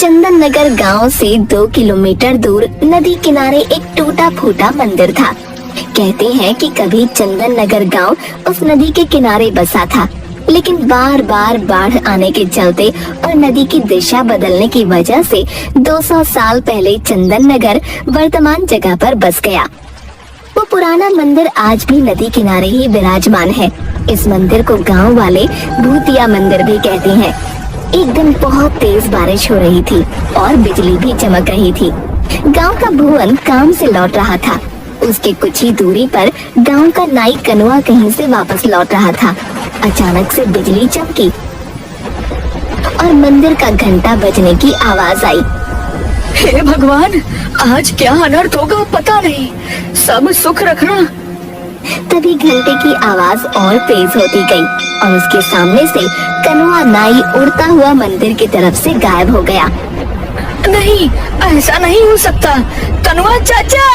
चंदन नगर गाँव से 2 किलोमीटर दूर नदी किनारे एक टूटा फूटा मंदिर था। कहते हैं कि कभी चंदन नगर गाँव उस नदी के किनारे बसा था, लेकिन बार बार बाढ़ आने के चलते और नदी की दिशा बदलने की वजह से 200 साल पहले चंदन नगर वर्तमान जगह पर बस गया। वो पुराना मंदिर आज भी नदी किनारे ही विराजमान है। इस मंदिर को गांव वाले भूतिया मंदिर भी कहते हैं। एक दिन बहुत तेज बारिश हो रही थी और बिजली भी चमक रही थी। गांव का भुवन काम से लौट रहा था। उसके कुछ ही दूरी पर गांव का नाई कनुआ कहीं से वापस लौट रहा था। अचानक से बिजली चमकी और मंदिर का घंटा बजने की आवाज आई। हे भगवान, आज क्या अनर्थ होगा पता नहीं, सब सुख रखना। तभी घंटे की आवाज और तेज होती गई और उसके सामने से कनुआ नाई उड़ता हुआ मंदिर की तरफ से गायब हो गया। नहीं, ऐसा नहीं हो सकता, कनुआ चाचा।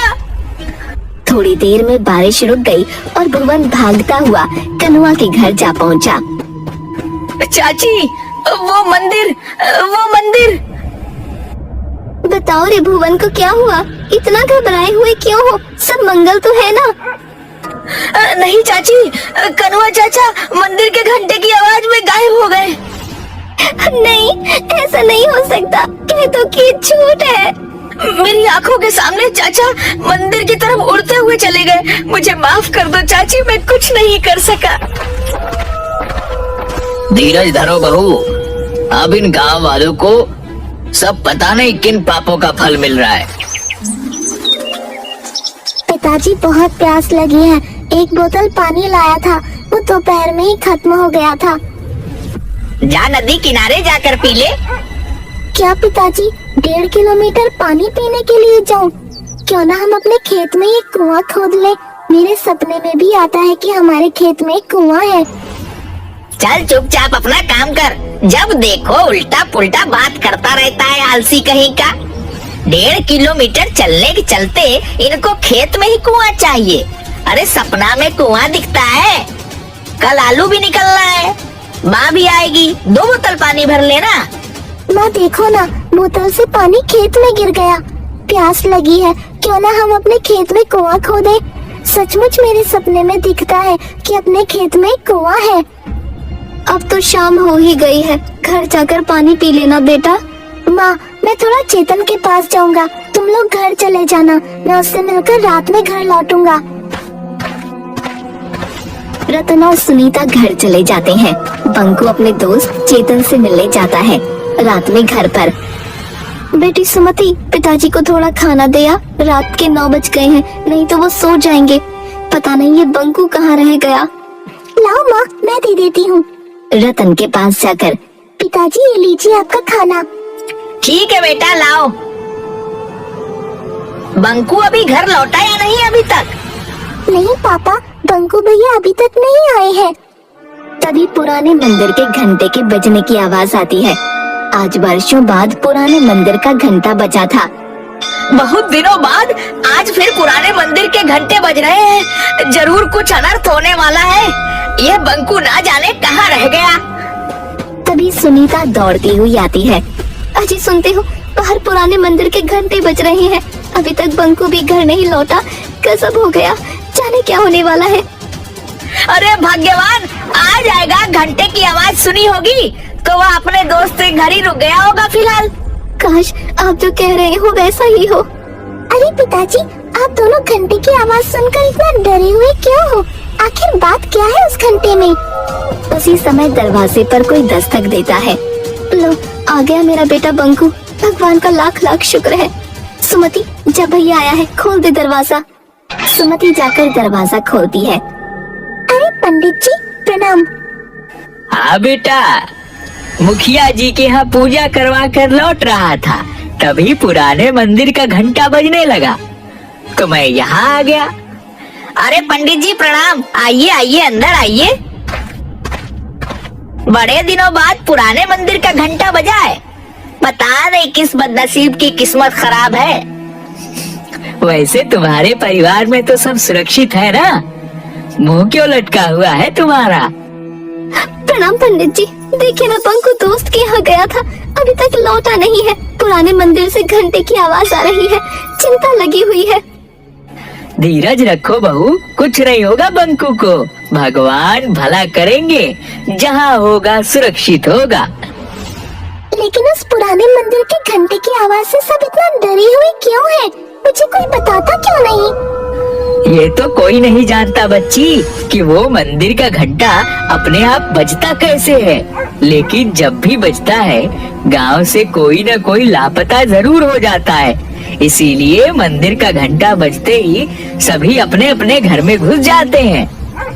थोड़ी देर में बारिश रुक गई और भुवन भागता हुआ कनुआ के घर जा पहुंचा। चाची, वो मंदिर। बताओ रे भुवन को क्या हुआ? इतना घबराए हुए क्यों हो? सब मंगल तो है ना? नहीं चाची, कनुआ चाचा मंदिर के घंटे की आवाज में गायब हो गए। नहीं, ऐसा नहीं हो सकता। कह तो कि झूठ है। मेरी आंखों के सामने चाचा मंदिर की तरफ उड़ते हुए चले गए। मुझे माफ कर दो चाची, मैं कुछ नहीं कर सका। धीरज धरो बहू, अब इन गांव वालों को सब पता नहीं किन पापों का फल मिल रहा है। पिताजी, बहुत प्यास लगी है। एक बोतल पानी लाया था, वो दोपहर में ही खत्म हो गया था। जा नदी किनारे जाकर पी ले। क्या पिताजी, 1.5 किलोमीटर पानी पीने के लिए जाऊं? क्यों ना हम अपने खेत में एक कुआं खोद ले। मेरे सपने में भी आता है कि हमारे खेत में एक कुआं है। चल चुपचाप अपना काम कर। जब देखो उल्टा पुल्टा बात करता रहता है, आलसी कहीं का। 1.5 किलोमीटर चलने के चलते इनको खेत में ही कुआं चाहिए। अरे सपना में कुआं दिखता है। कल आलू भी निकलना है, माँ भी आएगी, 2 बोतल पानी भर लेना। माँ देखो ना, बोतल से पानी खेत में गिर गया। प्यास लगी है, क्यों ना हम अपने खेत में कुआं खोदे। सचमुच मेरे सपने में दिखता है कि अपने खेत में कुआं है। अब तो शाम हो ही गई है, घर जाकर पानी पी लेना बेटा। माँ, मैं थोड़ा चेतन के पास जाऊंगा, तुम लोग घर चले जाना। मैं उससे मिलकर रात में घर लौटूंगा। रतन और सुनीता घर चले जाते हैं। बंकू अपने दोस्त चेतन से मिलने जाता है। रात में घर पर बेटी सुमति, पिताजी को थोड़ा खाना दे आ। रात के 9 बज गए हैं, नहीं तो वो सो जाएंगे। पता नहीं ये बंकू कहाँ रह गया। लाओ माँ, मैं दे देती हूँ। रतन के पास जाकर, पिताजी ये लीजिए आपका खाना। ठीक है बेटा, लाओ। बंकू अभी घर लौटा या नहीं अभी तक? नहीं पापा, बंकू भैया अभी तक नहीं आए हैं। तभी पुराने मंदिर के घंटे के बजने की आवाज आती है। आज वर्षों बाद पुराने मंदिर का घंटा बजा था। बहुत दिनों बाद आज फिर पुराने मंदिर के घंटे बज रहे हैं। जरूर कुछ अनर्थ होने वाला है। यह बंकू ना जाने कहाँ रह गया। तभी सुनीता दौड़ती हुई आती है। अजी सुनते हो, बाहर पुराने मंदिर के घंटे बज रहे हैं। अभी तक बंकू भी घर नहीं लौटा। गजब हो गया, जाने क्या होने वाला है। अरे भाग्यवान, आ जाएगा। घंटे की आवाज सुनी होगी तो वह अपने दोस्त के घर ही रुक गया होगा फिलहाल। काश आप जो कह रहे हो वैसा ही हो। अरे पिताजी, आप दोनों घंटे की आवाज सुनकर इतना डरे हुए क्यों हो? आखिर बात क्या है उस घंटे में? उसी समय दरवाजे पर कोई दस्तक देता है। लो, आ गया मेरा बेटा बंकू। भगवान का लाख लाख शुक्र है। सुमति, जब भैया आया है, खोल दे दरवाजा। सुमति जाकर दरवाजा खोलती है। अरे पंडित जी, प्रणाम। हाँ बेटा, मुखिया जी के यहाँ पूजा करवा कर लौट रहा था, तभी पुराने मंदिर का घंटा बजने लगा तो मैं यहाँ आ गया। अरे पंडित जी प्रणाम। आइए आइए, अंदर आइए। बड़े दिनों बाद पुराने मंदिर का घंटा बजा है। पता नहीं किस बदनसीब की किस्मत खराब है। वैसे तुम्हारे परिवार में तो सब सुरक्षित है ना? मुंह क्यों लटका हुआ है तुम्हारा? प्रणाम पंडित जी। देखिए ना, बंकू दोस्त के यहाँ गया था, अभी तक लौटा नहीं है। पुराने मंदिर से घंटे की आवाज आ रही है, चिंता लगी हुई है। धीरज रखो बहू, कुछ नहीं होगा बंकू को, भगवान भला करेंगे, जहाँ होगा सुरक्षित होगा। लेकिन उस पुराने मंदिर के घंटे की आवाज से सब इतना डरे हुए क्यों है? मुझे कोई बताता क्यों नहीं? ये तो कोई नहीं जानता बच्ची कि वो मंदिर का घंटा अपने आप बजता कैसे है, लेकिन जब भी बजता है गांव से कोई न कोई लापता जरूर हो जाता है। इसीलिए मंदिर का घंटा बजते ही सभी अपने अपने घर में घुस जाते हैं।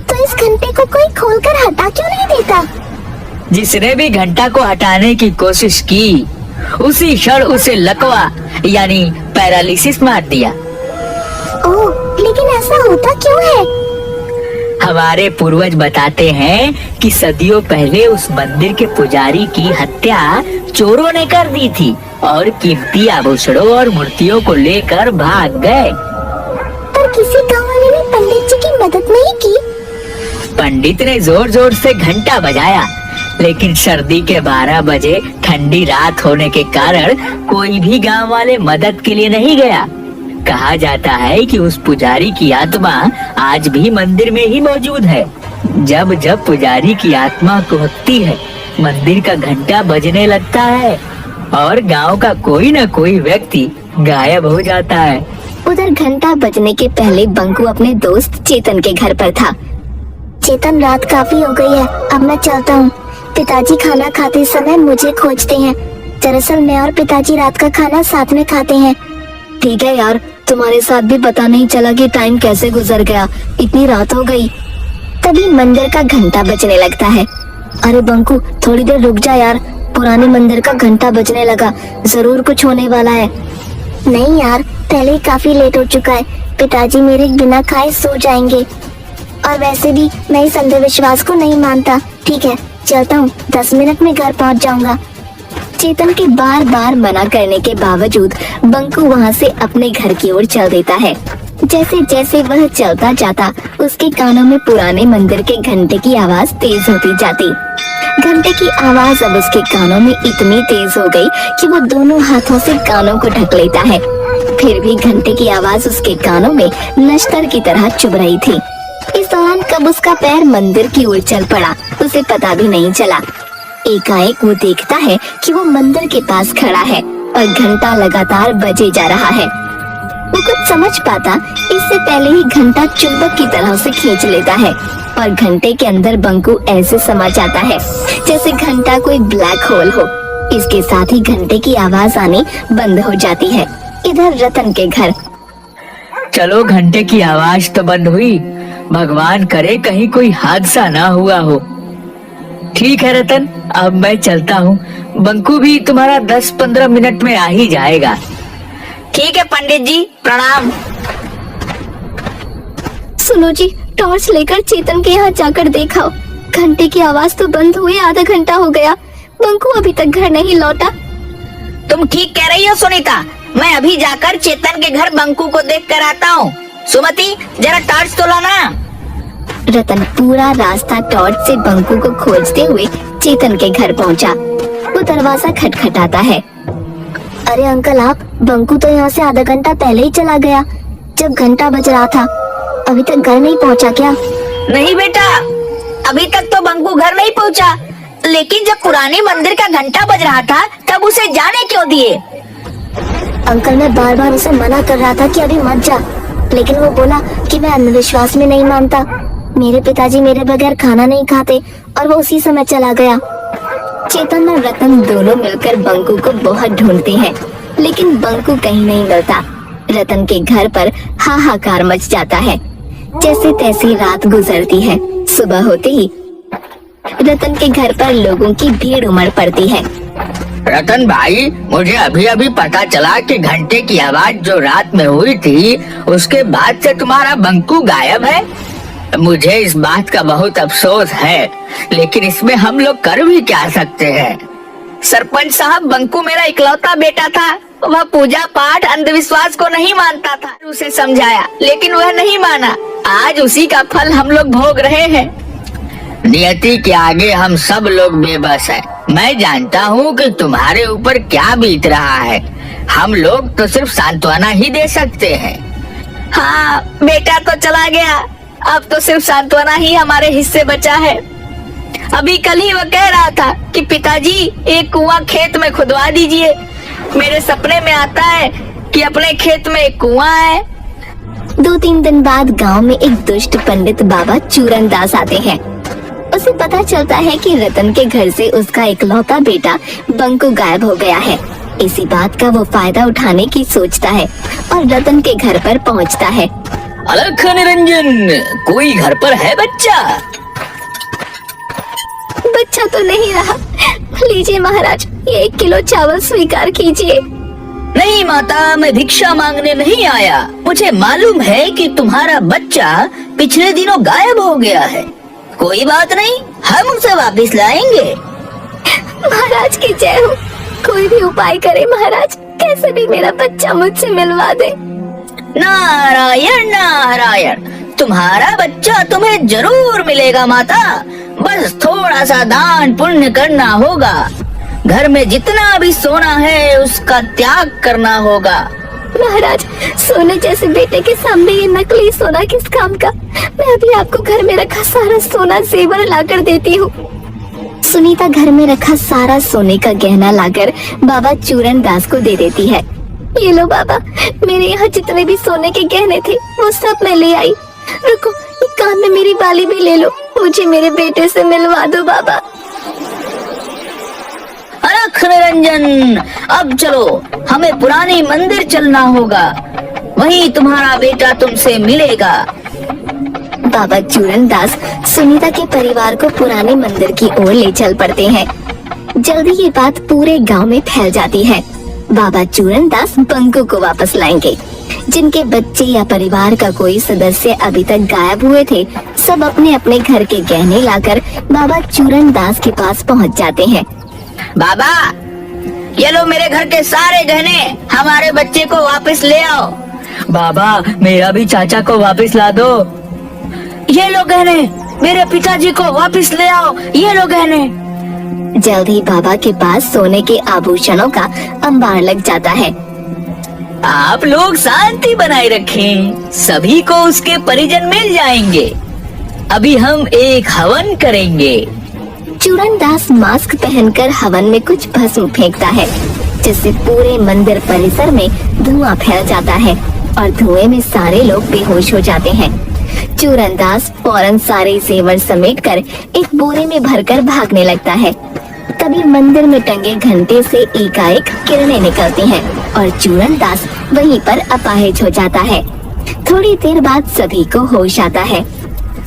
तो इस घंटे को कोई खोलकर हटा क्यों नहीं देता? जिसने भी घंटा को हटाने की कोशिश की, उसी क्षण उसे लकवा यानी पैरालिसिस मार दिया। ओह, लेकिन ऐसा होता क्यों है? हमारे पूर्वज बताते हैं कि सदियों पहले उस मंदिर के पुजारी की हत्या चोरों ने कर दी थी और कीमती आभूषणों और मूर्तियों को लेकर भाग गए। पर किसी गांव वाले ने पंडित जी की मदद नहीं की? पंडित ने जोर जोर से घंटा बजाया, लेकिन सर्दी के 12 बजे ठंडी रात होने के कारण कोई भी गांव वाले मदद के लिए नहीं गया। कहा जाता है कि उस पुजारी की आत्मा आज भी मंदिर में ही मौजूद है। जब जब पुजारी की आत्मा कुहकती है, मंदिर का घंटा बजने लगता है और गांव का कोई न कोई व्यक्ति गायब हो जाता है। उधर घंटा बजने के पहले बंकू अपने दोस्त चेतन के घर पर था। चेतन, रात काफी हो गई है, अब मैं चलता हूँ। पिताजी खाना खाते समय मुझे खोजते हैं। दरअसल मैं और पिताजी रात का खाना साथ में खाते हैं। ठीक है यार, तुम्हारे साथ भी पता नहीं चला कि टाइम कैसे गुजर गया, इतनी रात हो गई। तभी मंदिर का घंटा बजने लगता है। अरे बंकू, थोड़ी देर रुक जा यार, पुराने मंदिर का घंटा बजने लगा, जरूर कुछ होने वाला है। नहीं यार, पहले ही काफी लेट हो चुका है, पिताजी मेरे बिना खाए सो जाएंगे। और वैसे भी मैं इस अंधविश्वास को नहीं मानता। ठीक है, चलता हूँ, 10 मिनट में घर पहुँच जाऊंगा। चेतन के बार बार मना करने के बावजूद बंकू वहाँ से अपने घर की ओर चल देता है। जैसे जैसे वह चलता जाता, उसके कानों में पुराने मंदिर के घंटे की आवाज तेज होती जाती। घंटे की आवाज अब उसके कानों में इतनी तेज हो गई कि वो दोनों हाथों से कानों को ढक लेता है। फिर भी घंटे की आवाज उसके कानों में नश्तर की तरह चुभ रही थी। इस दौरान कब उसका पैर मंदिर की ओर चल पड़ा, उसे पता भी नहीं चला। एकाएक वो देखता है कि वो मंदिर के पास खड़ा है और घंटा लगातार बजे जा रहा है। वो कुछ समझ पाता इससे पहले ही घंटा चुंबक की तरह से खींच लेता है और घंटे के अंदर बंकू ऐसे समा जाता है जैसे घंटा कोई ब्लैक होल हो। इसके साथ ही घंटे की आवाज आनी बंद हो जाती है। इधर रतन के घर। चलो, घंटे की आवाज तो बंद हुई, भगवान करे कहीं कोई हादसा ना हुआ हो। ठीक है रतन, अब मैं चलता हूँ, बंकू भी तुम्हारा 10-15 मिनट में आ ही जाएगा। ठीक है पंडित जी, प्रणाम। सुनो जी, टॉर्च लेकर चेतन के यहाँ जाकर देखा, घंटे की आवाज तो बंद हुए आधा घंटा हो गया, बंकू अभी तक घर नहीं लौटा। तुम ठीक कह रही हो सुनीता, मैं अभी जाकर चेतन के घर बंकू को देख कर आता हूँ। सुमति, जरा टॉर्च तो लाना। रतन पूरा रास्ता टॉर्च से बंकू को खोजते हुए चेतन के घर पहुंचा। वो दरवाजा खटखटाता है। अरे अंकल, आप, बंकू तो यहाँ से आधा घंटा पहले ही चला गया, जब घंटा बज रहा था। अभी तक घर नहीं पहुंचा क्या? नहीं बेटा, अभी तक तो बंकू घर नहीं पहुंचा, लेकिन जब पुराने मंदिर का घंटा बज रहा था तब उसे जाने क्यों दिए? अंकल, मैं बार बार उसे मना कर रहा था कि अभी मत जा, लेकिन वो बोला कि मैं अंधविश्वास में नहीं मानता। मेरे पिताजी मेरे बगैर खाना नहीं खाते और वो उसी समय चला गया। चेतन और रतन दोनों मिलकर बंकू को बहुत ढूंढते हैं, लेकिन बंकू कहीं नहीं मिलता। रतन के घर पर हाहाकार मच जाता है। जैसे तैसी रात गुजरती है। सुबह होते ही रतन के घर पर लोगों की भीड़ उमड़ पड़ती है। रतन भाई, मुझे अभी अभी पता चला कि घंटे की आवाज जो रात में हुई थी, उसके बाद से तुम्हारा बंकू गायब है। मुझे इस बात का बहुत अफसोस है, लेकिन इसमें हम लोग कर भी क्या सकते हैं। सरपंच साहब, बंकू मेरा इकलौता बेटा था, वह पूजा पाठ अंधविश्वास को नहीं मानता था। उसे समझाया, लेकिन वह नहीं माना। आज उसी का फल हम लोग भोग रहे हैं। नियति के आगे हम सब लोग बेबस हैं। मैं जानता हूँ कि तुम्हारे ऊपर क्या बीत रहा है। हम लोग तो सिर्फ सांत्वना ही दे सकते हैं। हाँ, बेटा तो चला गया, अब तो सिर्फ सांत्वना ही हमारे हिस्से बचा है। अभी कल ही वो कह रहा था कि पिताजी एक कुआं खेत में खुदवा दीजिए। मेरे सपने में आता है कि अपने खेत में एक कुआं है। 2-3 दिन बाद गांव में एक दुष्ट पंडित बाबा चूरन दास आते हैं। उसे पता चलता है कि रतन के घर से उसका इकलौता बेटा बंकू गायब हो गया है। इसी बात का वो फायदा उठाने की सोचता है और रतन के घर पर पहुंचता है। अलख निरंजन, कोई घर पर है बच्चा? बच्चा तो नहीं रहा। लीजिए महाराज, ये 1 किलो चावल स्वीकार कीजिए। नहीं माता, मैं भिक्षा मांगने नहीं आया। मुझे मालूम है कि तुम्हारा बच्चा पिछले दिनों गायब हो गया है। कोई बात नहीं, हम उसे वापस लाएंगे। महाराज की जय हो। कोई भी उपाय करे महाराज, कैसे भी मेरा बच्चा मुझसे मिलवा दे। नारायण नारायण, तुम्हारा बच्चा तुम्हें जरूर मिलेगा माता। बस थोड़ा सा दान पुण्य करना होगा। घर में जितना भी सोना है उसका त्याग करना होगा। महाराज, सोने जैसे बेटे के सामने ये नकली सोना किस काम का। मैं अभी आपको घर में रखा सारा सोना जेवर लाकर देती हूँ। सुनीता घर में रखा सारा सोने का गहना लाकर बाबा चूरन दास को दे देती है। ये लो बाबा, मेरे यहाँ जितने भी सोने के गहने थे वो सब मैं ले आई। रुको, एक कान में मेरी बाली भी ले लो। मुझे मेरे बेटे से मिलवा दो बाबा। अलख निरंजन, अब चलो, हमें पुराने मंदिर चलना होगा। वहीं तुम्हारा बेटा तुमसे मिलेगा। बाबा चूरन दास सुनीता के परिवार को पुराने मंदिर की ओर ले चल पड़ते हैं। जल्दी ये बात पूरे गांव में फैल जाती है। बाबा चूरन दास बंकू को वापस लाएंगे। जिनके बच्चे या परिवार का कोई सदस्य अभी तक गायब हुए थे, सब अपने अपने घर के गहने लाकर बाबा चूरन दास के पास पहुंच जाते हैं। बाबा, ये लो मेरे घर के सारे गहने, हमारे बच्चे को वापस ले आओ। बाबा, मेरा भी चाचा को वापस ला दो। ये लो गहने, मेरे पिताजी को वापस ले आओ। ये लो गहने। जल्द ही बाबा के पास सोने के आभूषणों का अंबार लग जाता है। आप लोग शांति बनाए रखें, सभी को उसके परिजन मिल जाएंगे। अभी हम एक हवन करेंगे। चूरन दास मास्क पहनकर हवन में कुछ भस्म फेंकता है, जिससे पूरे मंदिर परिसर में धुआं फैल जाता है और धुएं में सारे लोग बेहोश हो जाते हैं। चूरन दास फौरन सारे जेवर समेटकर एक बोरे में भरकर भागने लगता है। तभी मंदिर में टंगे घंटे से एकाएक किरणें निकलती हैं और चूरन दास वहीं पर अपाहिज हो जाता है। थोड़ी देर बाद सभी को होश आता है।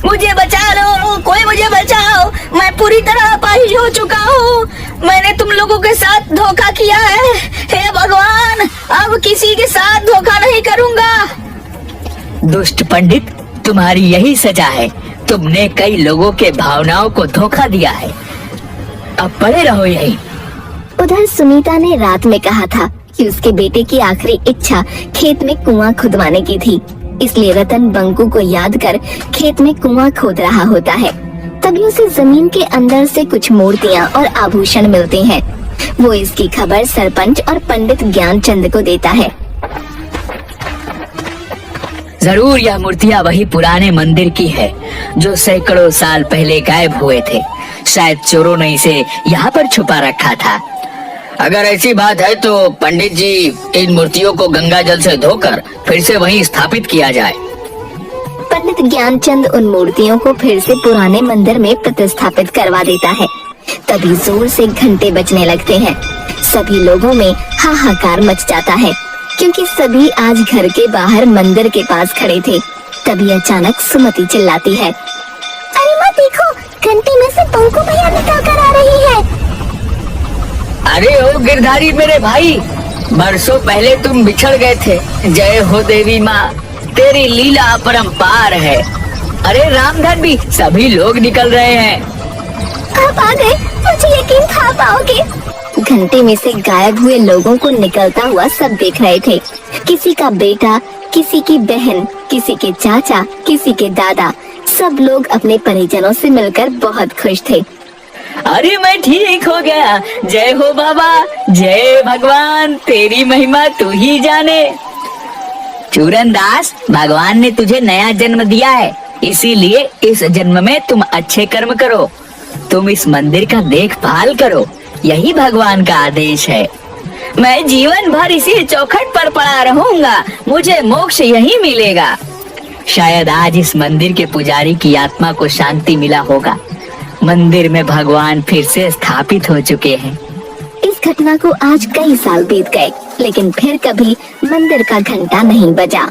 मुझे बचा लो, कोई मुझे बचाओ, मैं पूरी तरह अपाहिज हो चुका हूँ। मैंने तुम लोगों के साथ धोखा किया है। हे भगवान, अब किसी के साथ धोखा नहीं करूँगा। दुष्ट पंडित, तुम्हारी यही सजा है। तुमने कई लोगों के भावनाओं को धोखा दिया है। अब पड़े रहो यहीं। उधर सुनीता ने रात में कहा था कि उसके बेटे की आखिरी इच्छा खेत में कुआं खुदवाने की थी। इसलिए रतन बंकू को याद कर खेत में कुआं खोद रहा होता है। तभी उसे जमीन के अंदर से कुछ मूर्तियां और आभूषण मिलते हैं। वो इसकी खबर सरपंच और पंडित ज्ञानचंद को देता है। जरूर यह मूर्तियां वही पुराने मंदिर की है जो सैकड़ों साल पहले गायब हुए थे। शायद चोरों ने इसे यहाँ पर छुपा रखा था। अगर ऐसी बात है तो पंडित जी, इन मूर्तियों को गंगा जल से धोकर फिर से वहीं स्थापित किया जाए। पंडित ज्ञानचंद उन मूर्तियों को फिर से पुराने मंदिर में प्रतिस्थापित करवा देता है। तभी जोर से घंटे बजने लगते हैं। सभी लोगों में हाहाकार मच जाता है, क्योंकि सभी आज घर के बाहर मंदिर के पास खड़े थे। तभी अचानक सुमति चिल्लाती है, अरे माँ देखो, घंटे में से बंकू भैया निकल कर आ रही है। अरे ओ गिरधारी मेरे भाई, बरसों पहले तुम बिछड़ गए थे। जय हो देवी माँ, तेरी लीला अपरंपार है। अरे रामधन भी, सभी लोग निकल रहे हैं। आप आ गए, मुझे यकीन था आप आओगे। घंटे में से गायब हुए लोगों को निकलता हुआ सब देख रहे थे। किसी का बेटा, किसी की बहन, किसी के चाचा, किसी के दादा, सब लोग अपने परिजनों से मिलकर बहुत खुश थे। अरे मैं ठीक हो गया। जय हो बाबा, जय भगवान, तेरी महिमा तू ही जाने। चूरन दास, भगवान ने तुझे नया जन्म दिया है, इसीलिए इस जन्म में तुम अच्छे कर्म करो। तुम इस मंदिर का देखभाल करो, यही भगवान का आदेश है। मैं जीवन भर इसी चौखट पर पड़ा रहूंगा, मुझे मोक्ष यही मिलेगा। शायद आज इस मंदिर के पुजारी की आत्मा को शांति मिला होगा। मंदिर में भगवान फिर से स्थापित हो चुके हैं। इस घटना को आज कई साल बीत गए, लेकिन फिर कभी मंदिर का घंटा नहीं बजा।